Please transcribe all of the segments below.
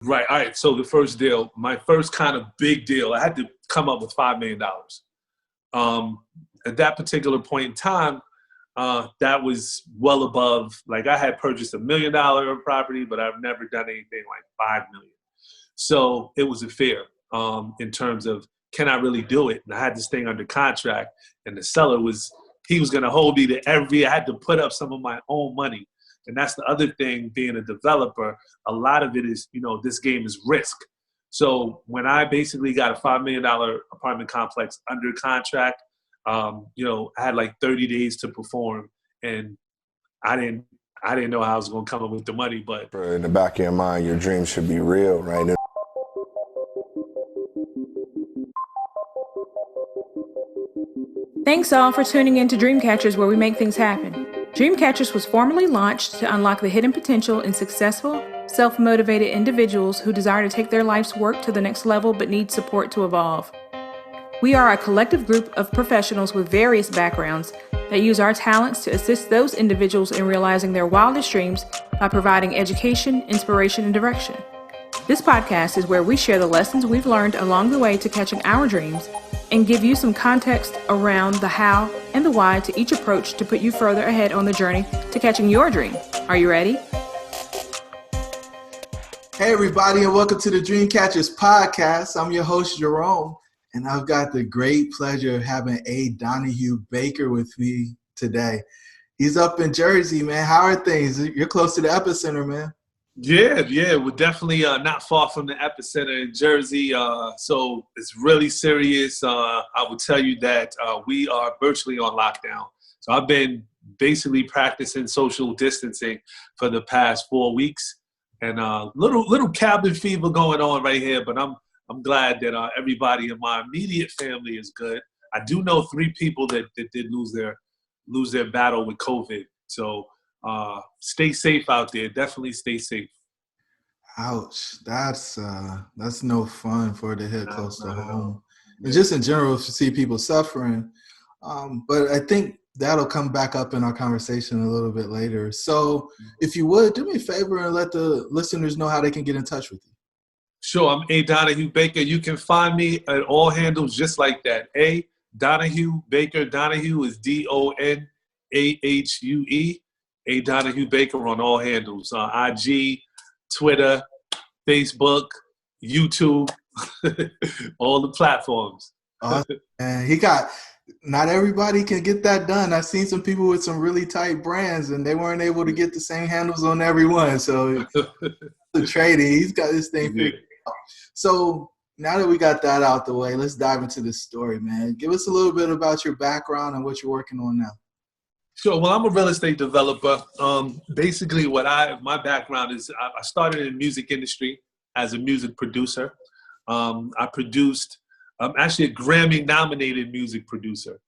Right. All right. So the first deal, my first kind of big deal, I had to come up with $5 million. At that particular point in time, that was well above, like I had purchased $1 million property, but I've never done anything like 5 million. So it was a fear in terms of, can I really do it? And I had this thing under contract, and the seller he was going to hold me to I had to put up some of my own money. And that's the other thing, being a developer, a lot of it is, this game is risk. So when I basically got a $5 million apartment complex under contract, I had like 30 days to perform, and I didn't know how I was going to come up with the money, but in the back of your mind, your dreams should be real, right? Thanks all for tuning in to Dreamcatchers, where we make things happen. Dreamcatchers was formally launched to unlock the hidden potential in successful, self-motivated individuals who desire to take their life's work to the next level but need support to evolve. We are a collective group of professionals with various backgrounds that use our talents to assist those individuals in realizing their wildest dreams by providing education, inspiration, and direction. This podcast is where we share the lessons we've learned along the way to catching our dreams and give you some context around the how and the why to each approach to put you further ahead on the journey to catching your dream. Are you ready? Hey everybody, and welcome to the Dreamcatchers podcast. I'm your host, Jerome, and I've got the great pleasure of having A Donahue Baker with me today. He's up in Jersey, man. How are things? You're close to the epicenter, man. Yeah, we're definitely not far from the epicenter in Jersey. So it's really serious. I will tell you that we are virtually on lockdown. So I've been basically practicing social distancing for the past 4 weeks, and little cabin fever going on right here. But I'm glad that everybody in my immediate family is good. I do know 3 people that did lose their battle with COVID. So stay safe out there. Definitely stay safe. Ouch. That's no fun for it to hit close to home. And just in general, to see people suffering. But I think that'll come back up in our conversation a little bit later. So if you would, do me a favor and let the listeners know how they can get in touch with you. Sure. I'm A Donahue Baker. You can find me at all handles just like that. A Donahue Baker. Donahue is Donahue. A Donahue Baker on all handles. IG, Twitter, Facebook, YouTube, all the platforms. Awesome. And not everybody can get that done. I've seen some people with some really tight brands and they weren't able to get the same handles on everyone. So the trading, he's got this thing figured out. So now that we got that out the way, let's dive into this story, man. Give us a little bit about your background and what you're working on now. Sure. Well, I'm a real estate developer. Basically, my background is I started in the music industry as a music producer. I'm actually a Grammy-nominated music producer.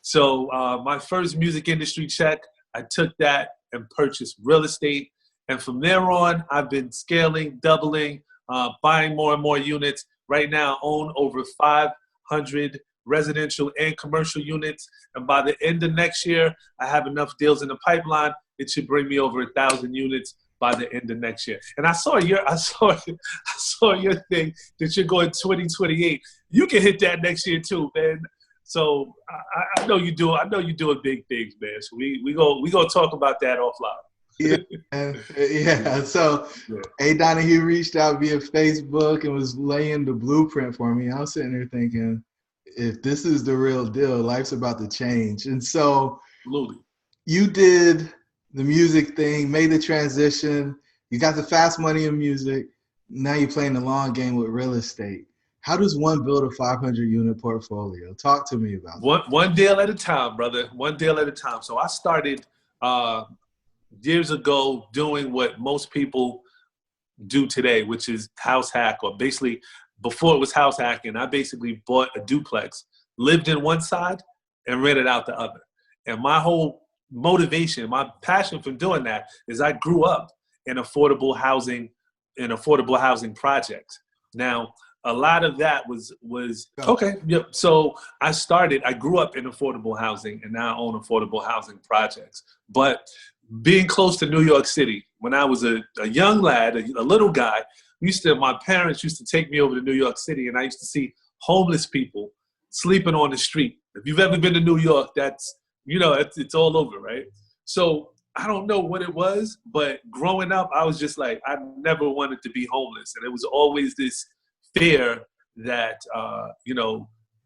So my first music industry check, I took that and purchased real estate. And from there on, I've been scaling, doubling, buying more and more units. Right now, I own over 500 residential and commercial units, and by the end of next year, I have enough deals in the pipeline. It should bring me over 1,000 units by the end of next year. And I saw your thing that you're going 2028. You can hit that next year too, man. So I know you do. I know you're doing big things, man. So we gonna talk about that offline. Yeah. So A Donahue reached out via Facebook and was laying the blueprint for me. I was sitting there thinking, if this is the real deal, life's about to change. And so Absolutely. You did the music thing, made the transition. You got the fast money in music. Now you're playing the long game with real estate. How does one build a 500-unit portfolio? Talk to me about that. One deal at a time, brother. One deal at a time. So I started years ago doing what most people do today, which is house hack, or basically before it was house hacking, I basically bought a duplex, lived in one side, and rented out the other. And my whole motivation, my passion for doing that is I grew up in affordable housing projects. Now, a lot of that was okay. Yep. So I grew up in affordable housing, and now I own affordable housing projects. But being close to New York City, when I was a young lad, a little guy, my parents used to take me over to New York City, and I used to see homeless people sleeping on the street. If you've ever been to New York, that's, it's all over, right? So I don't know what it was, but growing up, I was just like, I never wanted to be homeless. And it was always this fear that,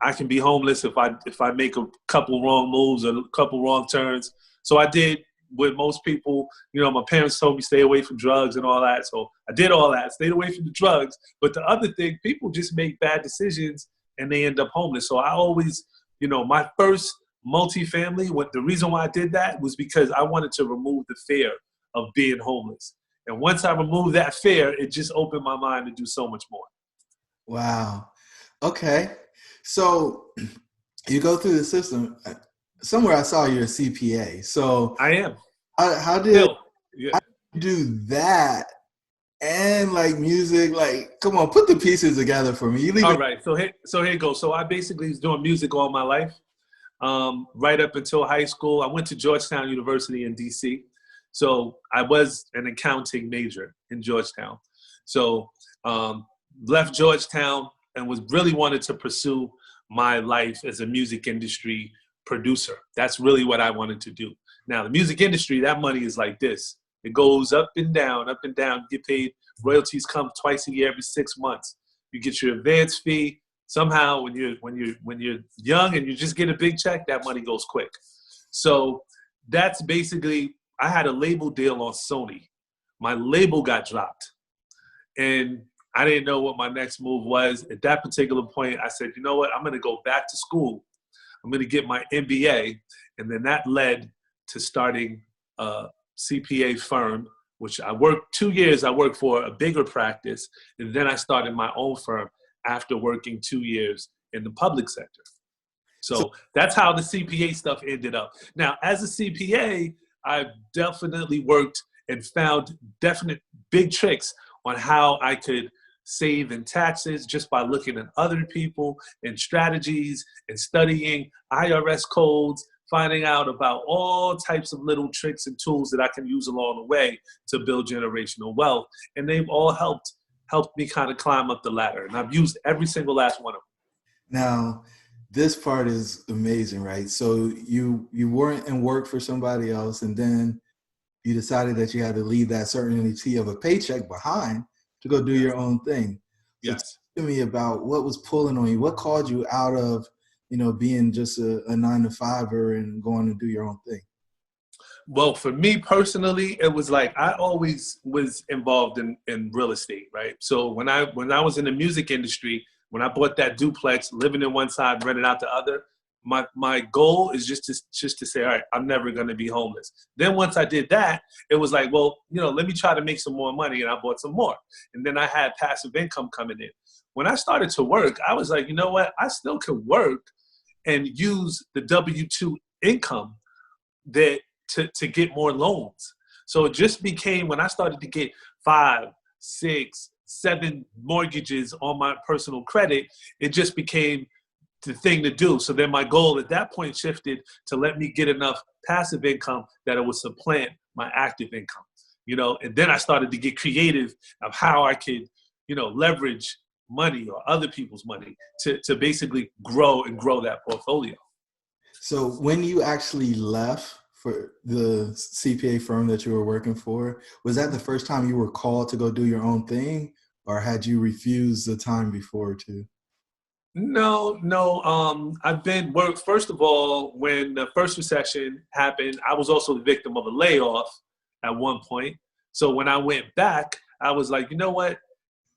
I can be homeless if I make a couple wrong moves or a couple wrong turns. So I did what most people, my parents told me stay away from drugs and all that. So I did all that, stayed away from the drugs. But the other thing, people just make bad decisions and they end up homeless. So I always, my first multifamily, the reason why I did that was because I wanted to remove the fear of being homeless. And once I removed that fear, it just opened my mind to do so much more. Wow. Okay. So you go through the system. Somewhere I saw you're a CPA. So I am. How did you do that? And like music, like, come on, put the pieces together for me. All right. So here you go. So I basically was doing music all my life. Right up until high school. I went to Georgetown University in DC. So I was an accounting major in Georgetown. So left Georgetown and really wanted to pursue my life as a music industry producer. That's really what I wanted to do. Now, the music industry, that money is like this. It goes up and down, get paid. Royalties come twice a year, every 6 months. You get your advance fee. Somehow, when you're young and you just get a big check, that money goes quick. So that's basically, I had a label deal on Sony. My label got dropped, and I didn't know what my next move was. At that particular point, I said, you know what? I'm going to go back to school. I'm going to get my MBA, and then that led to starting a CPA firm, which I worked 2 years. I worked for a bigger practice, and then I started my own firm after working 2 years in the public sector. So that's how the CPA stuff ended up. Now, as a CPA, I definitely worked and found definite big tricks on how I could save in taxes just by looking at other people and strategies and studying IRS codes, finding out about all types of little tricks and tools that I can use along the way to build generational wealth. And they've all helped me kind of climb up the ladder. And I've used every single last one of them. Now, this part is amazing, right? So you weren't in work for somebody else, and then you decided that you had to leave that certainty of a paycheck behind to go do your own thing. So Yes. talk to me about what was pulling on you. What called you out of, being just a 9-to-5er and going to do your own thing? Well, for me personally, it was like I always was involved in real estate, right? So when I was in the music industry, when I bought that duplex, living in one side, renting out the other, my goal is just to say, all right, I'm never going to be homeless. Then once I did that, it was like, well, let me try to make some more money, and I bought some more. And then I had passive income coming in. When I started to work, I was like, you know what? I still could work and use the W-2 income that to get more loans. So it just became, when I started to get 5, 6, 7 mortgages on my personal credit, it just became the thing to do. So then my goal at that point shifted to let me get enough passive income that it would supplant my active income, and then I started to get creative of how I could, leverage money or other people's money to basically grow that portfolio. So when you actually left for the CPA firm that you were working for, was that the first time you were called to go do your own thing, or had you refused the time before too? No. First of all, when the first recession happened, I was also the victim of a layoff at one point. So when I went back, I was like, you know what?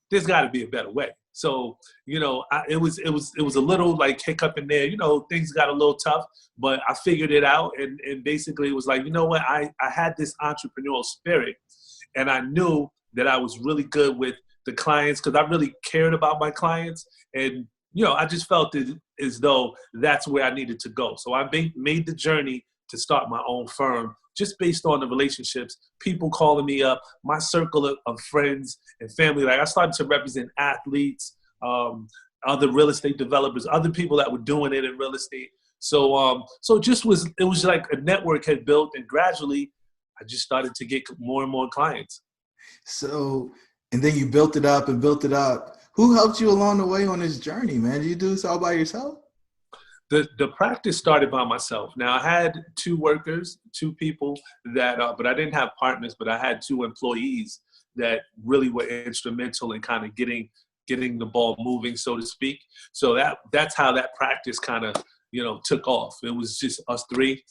There's got to be a better way. So, it was a little like hiccup in there. Things got a little tough, but I figured it out. And basically it was like, you know what? I had this entrepreneurial spirit, and I knew that I was really good with the clients because I really cared about my clients. And I just felt as though that's where I needed to go. So I made the journey to start my own firm just based on the relationships, people calling me up, my circle of friends and family. Like I started to represent athletes, other real estate developers, other people that were doing it in real estate. So it was like a network had built, and gradually I just started to get more and more clients. So And then you built it up and built it up. Who helped you along the way on this journey, man? Did you do this all by yourself? The practice started by myself. Now I had two workers, two people that, but I didn't have partners, but I had two employees that really were instrumental in kind of getting the ball moving, so to speak. So that's how that practice kind of, took off. It was just us three,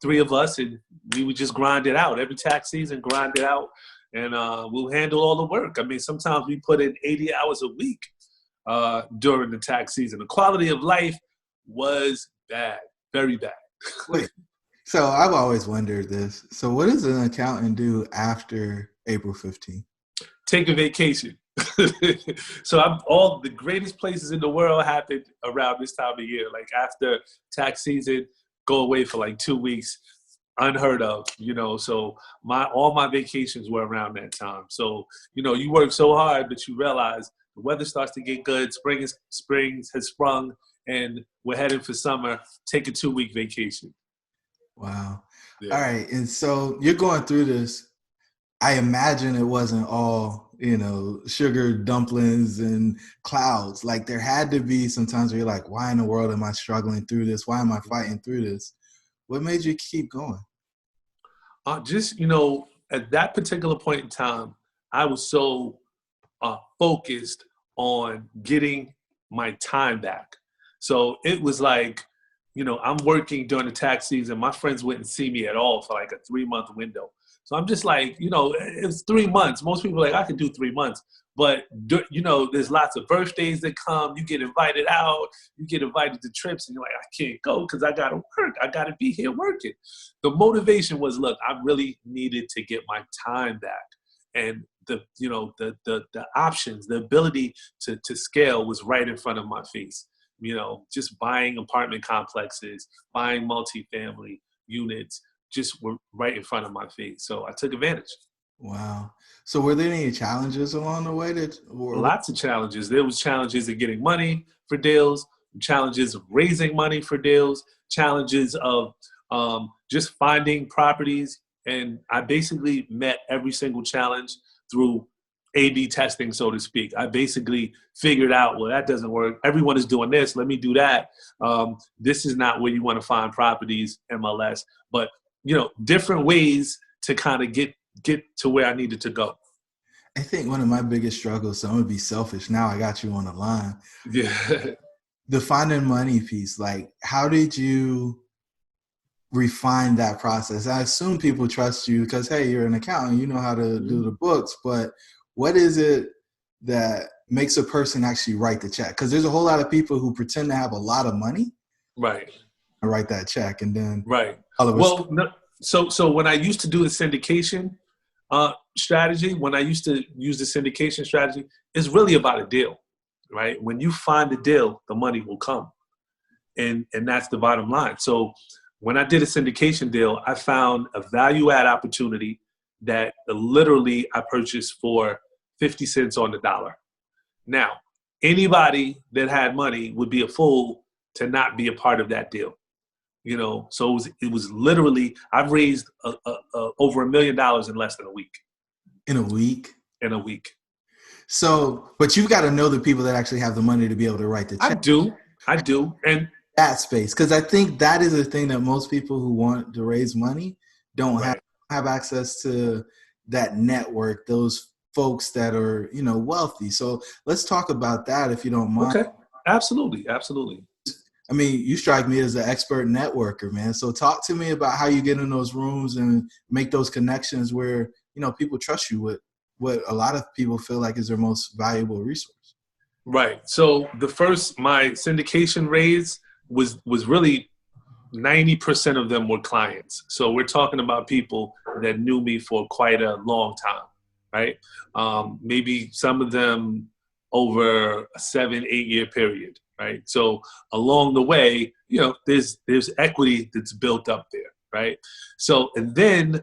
three of us, and we would just grind it out every tax season, grind it out, and we'll handle all the work. I mean, sometimes we put in 80 hours a week during the tax season. The quality of life was bad, very bad. Wait, so I've always wondered this. So what does an accountant do after April 15th? Take a vacation. So all the greatest places in the world happened around this time of year. Like after tax season, go away for like 2 weeks, unheard of, So all my vacations were around that time. So, you work so hard, but you realize the weather starts to get good. Spring has sprung, and we're heading for summer. Take a 2-week vacation. Wow. Yeah. All right. And so you're going through this. I imagine it wasn't all, sugar dumplings and clouds. Like there had to be some times where you're like, why in the world am I struggling through this? Why am I fighting through this? What made you keep going? Just, at that particular point in time, I was so focused on getting my time back. So it was like, I'm working during the tax season. My friends wouldn't see me at all for like a 3-month window. So I'm just like, it's 3 months. Most people are like, I can do 3 months. But, there's lots of birthdays that come. You get invited out. You get invited to trips. And you're like, I can't go because I got to work. I got to be here working. The motivation was, look, I really needed to get my time back. And the options, the ability to scale was right in front of my face. Just buying apartment complexes, buying multifamily units, just were right in front of my face. So I took advantage. Wow. So were there any challenges along the way Lots of challenges. There was challenges of getting money for deals, challenges of raising money for deals, challenges of just finding properties. And I basically met every single challenge through A/B testing, so to speak. I basically figured out, well, that doesn't work. Everyone is doing this. Let me do that. This is not where you want to find properties, MLS. But, different ways to kind of get to where I needed to go. I think one of my biggest struggles, so I'm going to be selfish. Now I got you on the line. Yeah. The finding money piece, like how did you refine that process? I assume people trust you because, hey, you're an accountant, you know how to do the books, but what is it that makes a person actually write the check? Because there's a whole lot of people who pretend to have a lot of money. Right. And write that check and then. Right. So when I used to do the syndication strategy, when I used to use the syndication strategy, it's really about a deal, right? When you find a deal, the money will come. And that's the bottom line. So when I did a syndication deal, I found a value add opportunity that literally I purchased for 50 cents on the dollar. Now, anybody that had money would be a fool to not be a part of that deal. So it was literally, I've raised over $1 million in less than a week. In a week? In a week. So, but you've got to know the people that actually have the money to be able to write the check. I do. And that space, because I think that is a thing that most people who want to raise money don't have access to that network, those folks that are, wealthy. So let's talk about that if you don't mind. Okay. Absolutely. I mean, you strike me as an expert networker, man. So talk to me about how you get in those rooms and make those connections where, people trust you with what a lot of people feel like is their most valuable resource. Right. So my syndication raise was really 90% of them were clients. So we're talking about people that knew me for quite a long time, right? Maybe some of them over a 7-8 year period. Right. So along the way, there's equity that's built up there. Right. So, and then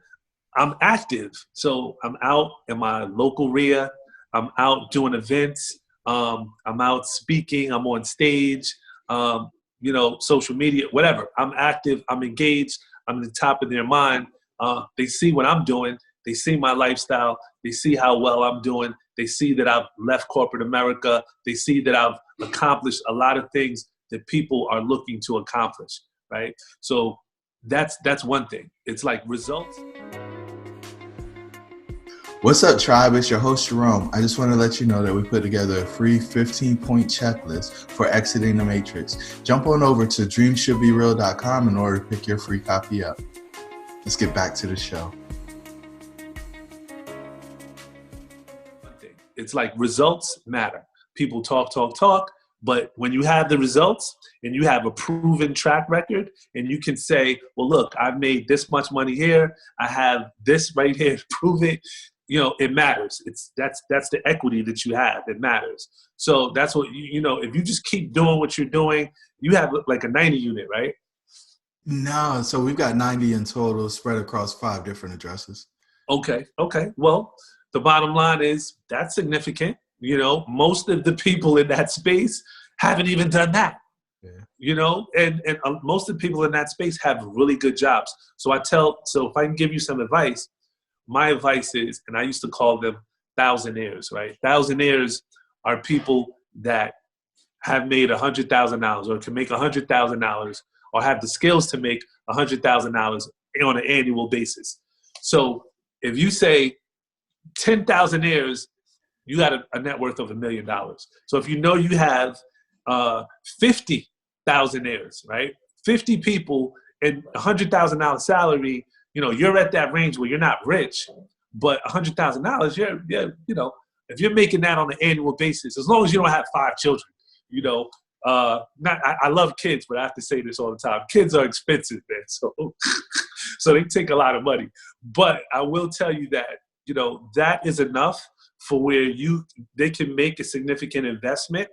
I'm active. So I'm out in my local RIA. I'm out doing events. I'm out speaking. I'm on stage, social media, whatever. I'm active. I'm engaged. I'm at the top of their mind. They see what I'm doing. They see my lifestyle. They see how well I'm doing. They see that I've left corporate America. They see that I've accomplished a lot of things that people are looking to accomplish, right? So that's one thing. It's like results. What's up, tribe? It's your host, Jerome. I just want to let you know that we put together a free 15-point checklist for exiting the matrix. Jump on over to dreamshouldbereal.com in order to pick your free copy up. Let's get back to the show. It's like results matter. People talk, but when you have the results and you have a proven track record and you can say, well, look, I've made this much money here. I have this right here to prove it. You know, it matters. That's the equity that you have. It matters. So that's what, you know, if you just keep doing what you're doing, you have like a 90 unit, right? No, so we've got 90 in total spread across 5 different addresses. Okay. Well, the bottom line is that's significant. You know, most of the people in that space haven't even done that. Yeah. You know, and most of the people in that space have really good jobs. So if I can give you some advice, my advice is, and I used to call them thousandaires, right? Thousandaires are people that have made $100,000 or can make $100,000 or have the skills to make $100,000 on an annual basis. So if you say 10 thousandaires, you got a net worth of $1 million. So if you know you have 50 thousandaires, right? 50 people and $100,000 salary, you know, you're at that range where you're not rich, but $100,000, you're, you know, if you're making that on an annual basis, as long as you don't have 5 children, you know, I love kids, but I have to say this all the time. Kids are expensive, man. So they take a lot of money. But I will tell you that, you know, that is enough for where they can make a significant investment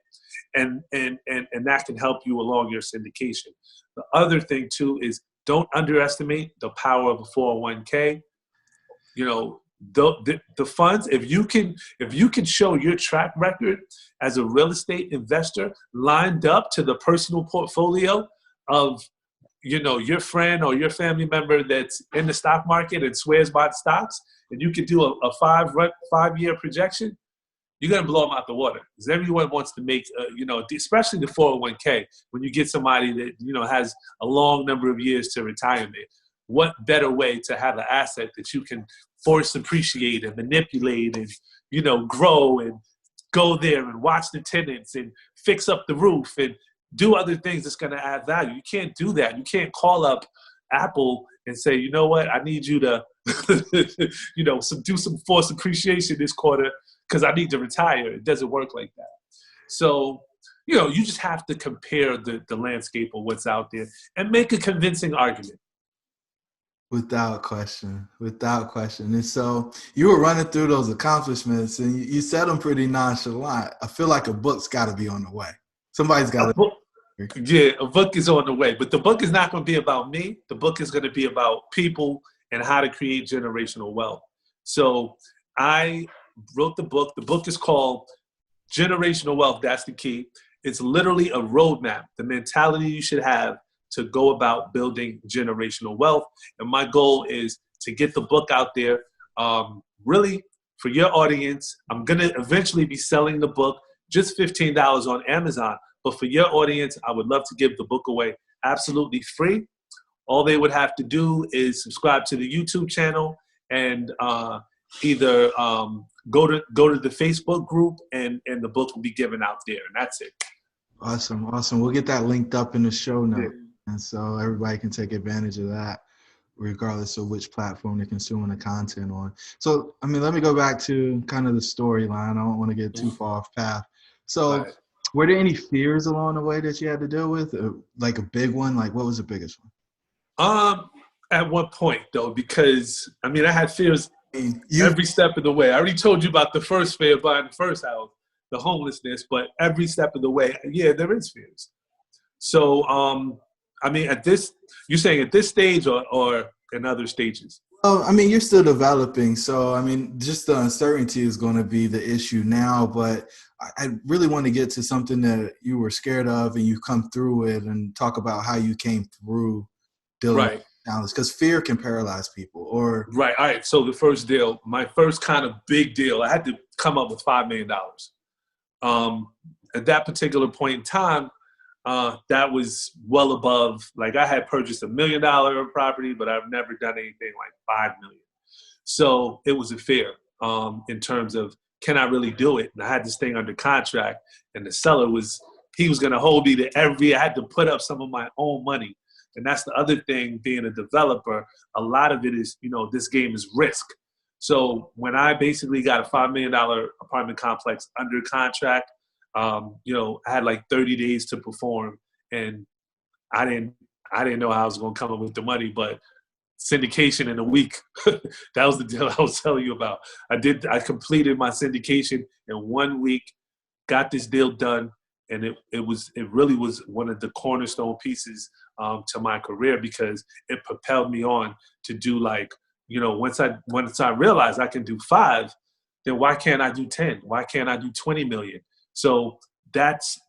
and that can help you along your syndication. The other thing too is don't underestimate the power of a 401k. You know, the funds, if you can show your track record as a real estate investor lined up to the personal portfolio of, you know, your friend or your family member that's in the stock market and swears by the stocks, and you could do a 5-year projection, you're going to blow them out the water. Because everyone wants to make, you know, especially the 401k, when you get somebody that, you know, has a long number of years to retirement. What better way to have an asset that you can force appreciate and manipulate and, you know, grow and go there and watch the tenants and fix up the roof and do other things that's going to add value. You can't do that. You can't call up Apple and say, you know what, I need you to, you know, do some forced appreciation this quarter because I need to retire. It doesn't work like that. So, you know, you just have to compare the landscape of what's out there and make a convincing argument. Without question. And so you were running through those accomplishments and you said them pretty nonchalant. I feel like a book's got to be on the way. Somebody's got to. Yeah, a book is on the way. But the book is not going to be about me. The book is going to be about people and how to create generational wealth. So I wrote the book. The book is called Generational Wealth. That's the key. It's literally a roadmap, the mentality you should have to go about building generational wealth. And my goal is to get the book out there. Really, for your audience, I'm going to eventually be selling the book just $15 on Amazon. But for your audience, I would love to give the book away absolutely free. All they would have to do is subscribe to the YouTube channel and either go to the Facebook group and the book will be given out there. And that's it. Awesome. We'll get that linked up in the show notes. Yeah. And so everybody can take advantage of that, regardless of which platform they're consuming the content on. So, I mean, let me go back to kind of the storyline. I don't want to get too far off path. So were there any fears along the way that you had to deal with? Like a big one? Like what was the biggest one? At what point though? Because I mean, I had fears every step of the way. I already told you about the first fear buying the first house, the homelessness, but every step of the way, yeah, there is fears. So, I mean, you're saying at this stage or in other stages? Oh, I mean, you're still developing. So, I mean, just the uncertainty is going to be the issue now. But I really want to get to something that you were scared of and you come through it and talk about how you came through dealing with challenge? Because fear can paralyze people. Or Right. All right. So the first deal, my first kind of big deal, I had to come up with $5 million. At that particular point in time, that was well above, like I had purchased $1 million property, but I've never done anything like 5 million. So it was a fear in terms of, can I really do it? And I had this thing under contract, and the seller he was going to hold me to I had to put up some of my own money. And that's the other thing, being a developer, a lot of it is, this game is risk. So when I basically got a $5 million apartment complex under contract, I had like 30 days to perform, and I didn't know how I was going to come up with the money, but syndication in a week. That was the deal I was telling you about. I completed my syndication in 1 week, got this deal done, and it really was one of the cornerstone pieces to my career, because it propelled me on to do, like, once I realized I can do 5, then why can't I do 10? Why can't I do 20 million? So that's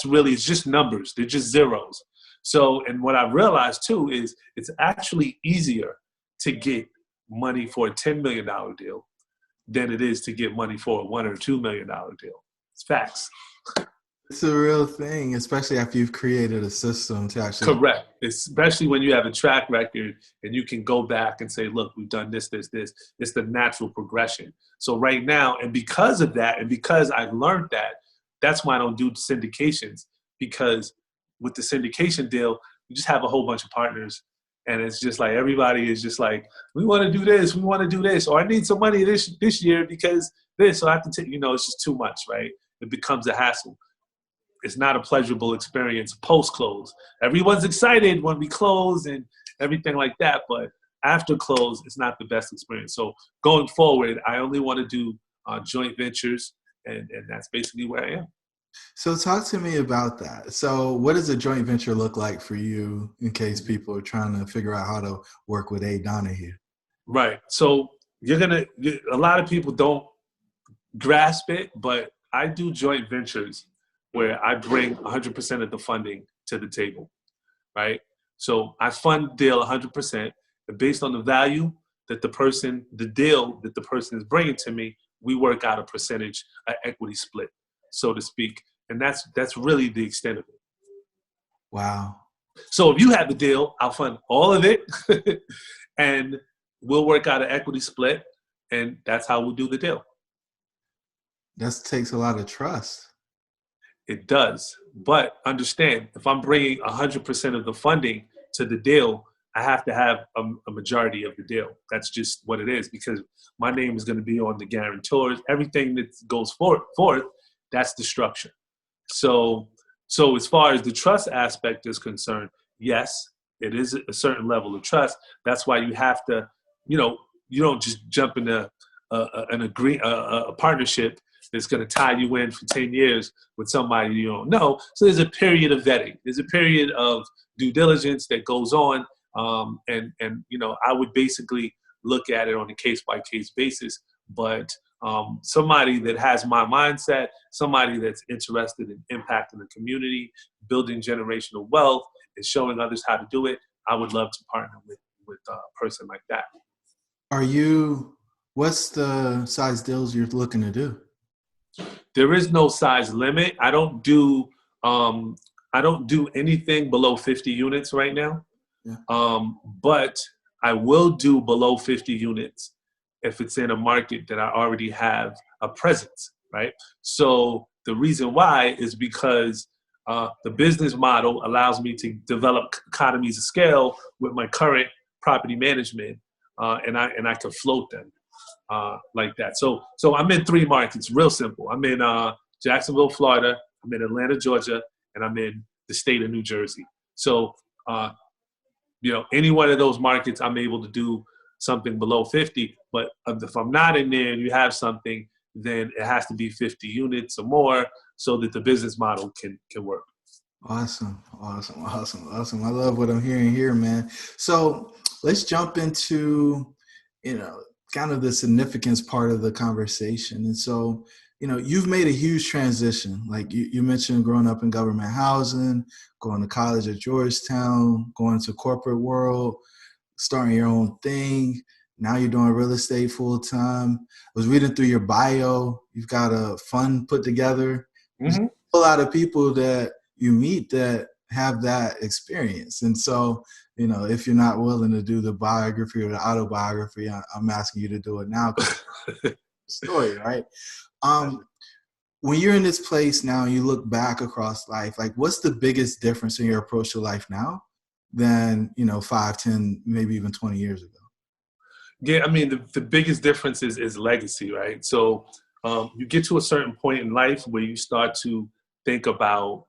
really, it's just numbers. They're just zeros. So, and what I realized too is it's actually easier to get money for a $10 million deal than it is to get money for a $1 or $2 million deal. It's facts. it's a real thing, especially after you've created a system to actually. Correct. Especially when you have a track record and you can go back and say, look, we've done this. It's the natural progression. So right now, and because of that, and because I've learned that, that's why I don't do syndications, because with the syndication deal, you just have a whole bunch of partners, and it's just like everybody is just like, we want to do this, we want to do this, or I need some money this year because this, so I have to take, it's just too much, right? It becomes a hassle. It's not a pleasurable experience post-close. Everyone's excited when we close and everything like that, but after close, it's not the best experience. So going forward, I only want to do joint ventures, and that's basically where I am. So talk to me about that. So what does a joint venture look like for you, in case people are trying to figure out how to work with A Donahue? Right. So a lot of people don't grasp it, but I do joint ventures where I bring 100% of the funding to the table, right? So I fund the deal 100%, and based on the value that the deal that the person is bringing to me, we work out a percentage, an equity split, so to speak. And that's really the extent of it. Wow. So if you have the deal, I'll fund all of it and we'll work out an equity split, and that's how we'll do the deal. That takes a lot of trust. It does. But understand, if I'm bringing 100% of the funding to the deal, I have to have a majority of the deal. That's just what it is, because my name is going to be on the guarantors. Everything that goes forth, that's the structure. So as far as the trust aspect is concerned, yes, it is a certain level of trust. That's why you have to, you don't just jump into a partnership that's going to tie you in for 10 years with somebody you don't know. So there's a period of vetting. There's a period of due diligence that goes on. And I would basically look at it on a case-by-case basis. But somebody that has my mindset, somebody that's interested in impacting the community, building generational wealth, and showing others how to do it, I would love to partner with a person like that. What's the size deals you're looking to do? There is no size limit. I don't do anything below 50 units right now. Yeah. But I will do below 50 units if it's in a market that I already have a presence, right? So the reason why is because the business model allows me to develop economies of scale with my current property management, and I can float them like that. So I'm in 3 markets, real simple. I'm in Jacksonville, Florida, I'm in Atlanta, Georgia, and I'm in the state of New Jersey. So any one of those markets, I'm able to do something below 50. But if I'm not in there and you have something, then it has to be 50 units or more so that the business model can work. Awesome. I love what I'm hearing here, man. So let's jump into, kind of the significance part of the conversation. And so, you've made a huge transition. Like you mentioned, growing up in government housing, going to college at Georgetown, going to corporate world. starting your own thing. Now you're doing real estate full time. I was reading through your bio. You've got a fund put together. There's a lot of people that you meet that have that experience. And so, you know, if you're not willing to do the biography or the autobiography, I'm asking you to do it now. Story, right? When you're in this place now and you look back across life, like what's the biggest difference in your approach to life now than, you know, 5, 10, maybe even 20 years ago? Yeah, I mean, the biggest difference is legacy, right? So you get to a certain point in life where you start to think about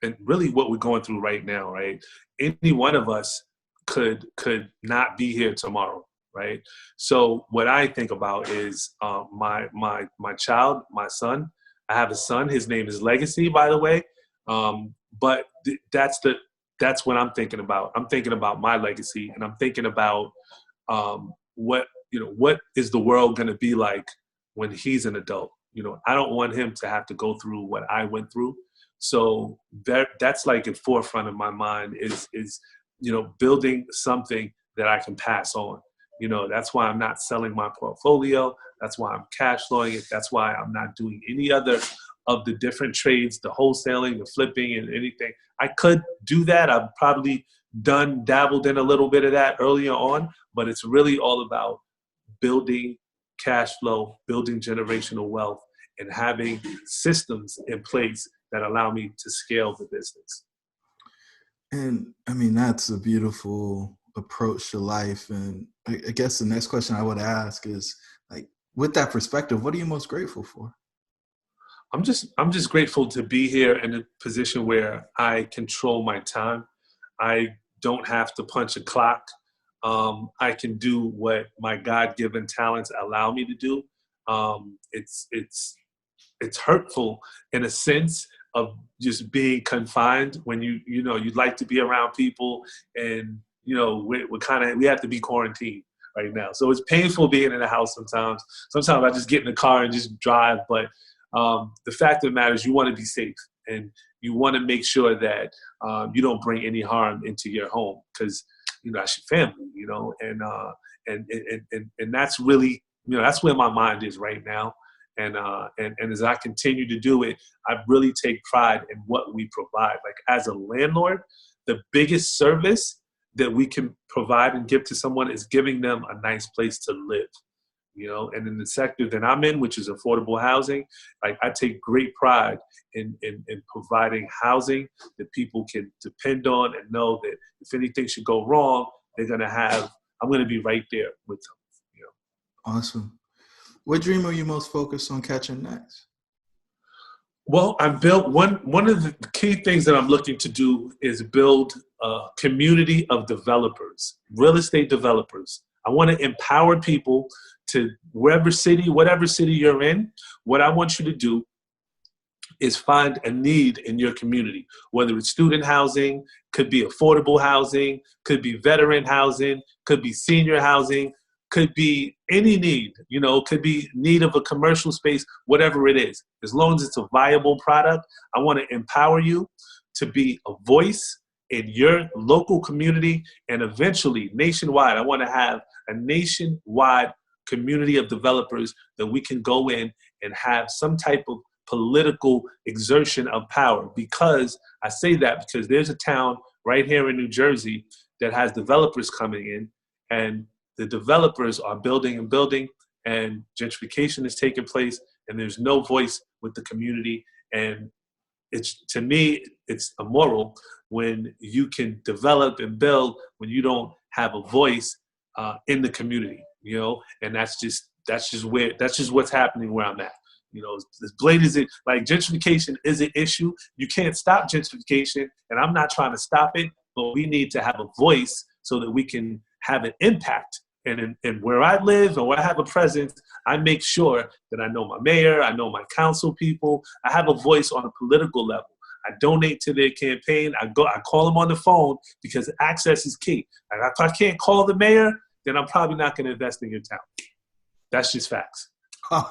and really what we're going through right now, right? Any one of us could not be here tomorrow, right? So what I think about is my child, my son. I have a son. His name is Legacy, by the way. But that's what I'm thinking about. I'm thinking about my legacy, and I'm thinking about what is the world going to be like when he's an adult. You know, I don't want him to have to go through what I went through. So that's like in forefront of my mind is you know, building something that I can pass on. You know, that's why I'm not selling my portfolio. That's why I'm cash flowing it. That's why I'm not doing any other of the different trades, the wholesaling, the flipping, and anything. I could do that. I've probably dabbled in a little bit of that earlier on, but it's really all about building cash flow, building generational wealth, and having systems in place that allow me to scale the business. And I mean, that's a beautiful approach to life. And I guess the next question I would ask is, like, with that perspective, what are you most grateful for? I'm just grateful to be here in a position where I control my time. I don't have to punch a clock. I can do what my God-given talents allow me to do. It's hurtful in a sense of just being confined when you know you'd like to be around people, and you know we have to be quarantined right now. So it's painful being in the house sometimes. Sometimes I just get in the car and just drive. But the fact of the matter is, you want to be safe, and you want to make sure that you don't bring any harm into your home, because you know that's your family. You know, and that's really, you know, that's where my mind is right now. And as I continue to do it, I really take pride in what we provide. Like, as a landlord, the biggest service that we can provide and give to someone is giving them a nice place to live. You know, and in the sector that I'm in, which is affordable housing, like I take great pride in providing housing that people can depend on and know that if anything should go wrong, I'm going to be right there with them. You know. Awesome. What dream are you most focused on catching next? Well, I built one of the key things that I'm looking to do is build a community of developers, real estate developers. I want to empower people to whatever city you're in. What I want you to do is find a need in your community, whether it's student housing, could be affordable housing, could be veteran housing, could be senior housing, could be any need, you know, could be need of a commercial space, whatever it is. As long as it's a viable product, I want to empower you to be a voice in your local community, and eventually nationwide. I want to have a nationwide community of developers that we can go in and have some type of political exertion of power. Because I say that because there's a town right here in New Jersey that has developers coming in, and the developers are building and building, and gentrification is taking place, and there's no voice with the community. And to me, it's immoral when you can develop and build when you don't have a voice in the community, you know. And that's just what's happening where I'm at. You know, as blatant as it, like, gentrification is an issue. You can't stop gentrification, and I'm not trying to stop it, but we need to have a voice so that we can have an impact. And where I live and where I have a presence, I make sure that I know my mayor, I know my council people. I have a voice on a political level. I donate to their campaign. I call them on the phone, because access is key. And if I can't call the mayor, then I'm probably not going to invest in your town. That's just facts. I'm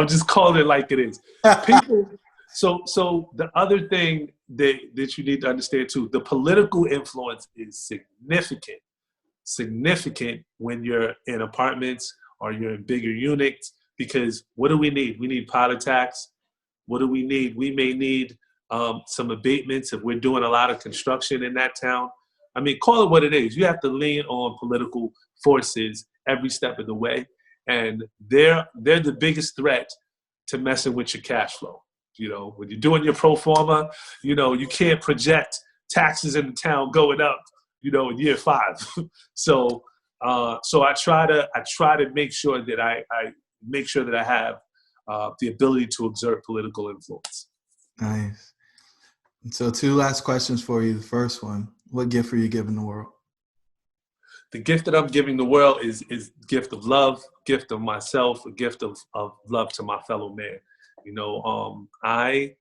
just calling it like it is. So the other thing that you need to understand too, the political influence is significant when you're in apartments or you're in bigger units, because what do we need? We need pilot tax. What do we need? We may need some abatements if we're doing a lot of construction in that town. I mean, call it what it is. You have to lean on political forces every step of the way, and they're the biggest threat to messing with your cash flow. You know, when you're doing your pro forma, you know, you can't project taxes in the town going up, you know, in year 5. So I try to make sure that I make sure that I have the ability to exert political influence. Nice. So 2 last questions for you. The first one, what gift are you giving the world? The gift that I'm giving the world is gift of love, gift of myself, a gift of love to my fellow man. You know, I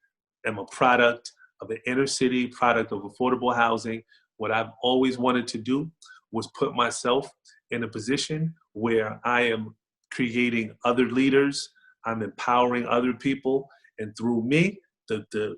am a product of an inner city, product of affordable housing. What I've always wanted to do was put myself in a position where I am creating other leaders, I'm empowering other people, and through me, the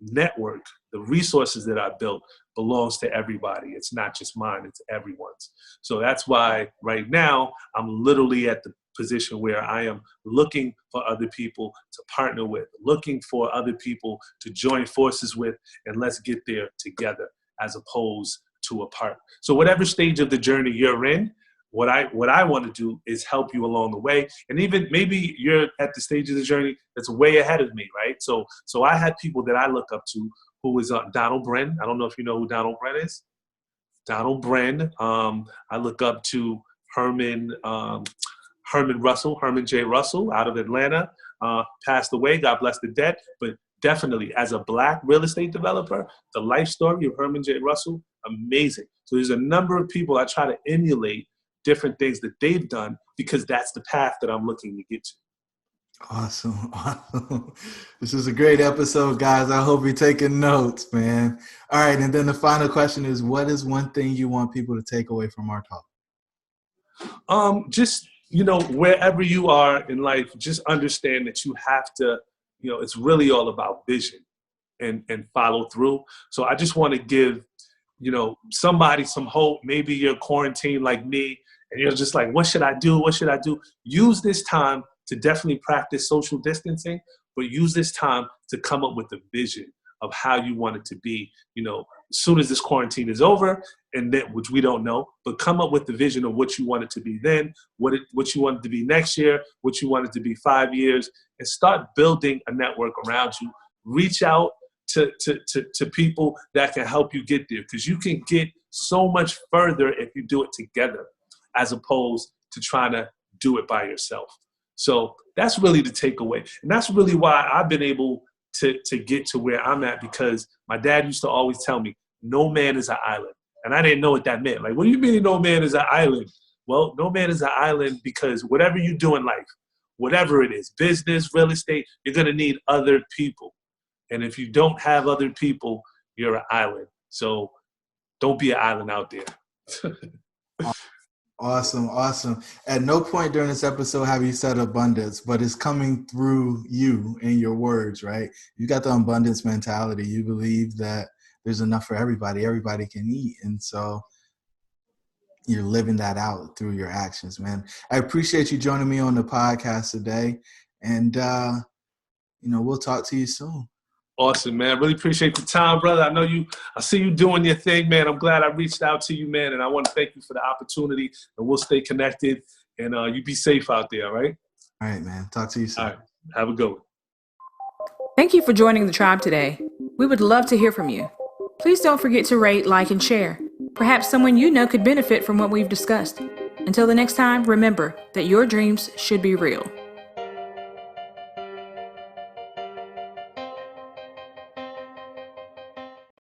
network, the resources that I built belongs to everybody. It's not just mine, it's everyone's. So that's why right now I'm literally at the position where I am looking for other people to partner with, looking for other people to join forces with, and let's get there together as opposed to apart. So whatever stage of the journey you're in, what I want to do is help you along the way. And even maybe you're at the stage of the journey that's way ahead of me, right? So I had people that I look up to who was Donald Bren. I don't know if you know who Donald Bren is. Donald Bren. I look up to Herman J. Russell out of Atlanta, passed away, God bless the dead. But definitely as a Black real estate developer, the life story of Herman J. Russell, amazing. So there's a number of people I try to emulate different things that they've done because that's the path that I'm looking to get to. Awesome. This is a great episode, guys. I hope you're taking notes, man. All right. And then the final question is, what is one thing you want people to take away from our talk? Just, you know, wherever you are in life, just understand that you have to, you know, it's really all about vision and follow through. So I just want to give, you know, somebody some hope. Maybe you're quarantined like me and you're just like, what should I do? What should I do? Use this time to definitely practice social distancing, but use this time to come up with a vision of how you want it to be, you know, as soon as this quarantine is over, and then, which we don't know, but come up with the vision of what you want it to be then, what you want it to be next year, what you want it to be 5 years, and start building a network around you. Reach out to people that can help you get there, because you can get so much further if you do it together as opposed to trying to do it by yourself. So that's really the takeaway. And that's really why I've been able to get to where I'm at, because my dad used to always tell me, no man is an island. And I didn't know what that meant. Like, what do you mean no man is an island? Well, no man is an island because whatever you do in life, whatever it is, business, real estate, you're going to need other people. And if you don't have other people, you're an island. So don't be an island out there. Awesome. At no point during this episode have you said abundance, but it's coming through you and your words, right? You got the abundance mentality. You believe that there's enough for everybody. Everybody can eat. And so you're living that out through your actions, man. I appreciate you joining me on the podcast today. And, we'll talk to you soon. Awesome, man. Really appreciate the time, brother. I see you doing your thing, man. I'm glad I reached out to you, man. And I want to thank you for the opportunity. And we'll stay connected. And you be safe out there, all right? All right, man. Talk to you soon. All right. Have a good one. Thank you for joining the tribe today. We would love to hear from you. Please don't forget to rate, like, and share. Perhaps someone you know could benefit from what we've discussed. Until the next time, remember that your dreams should be real.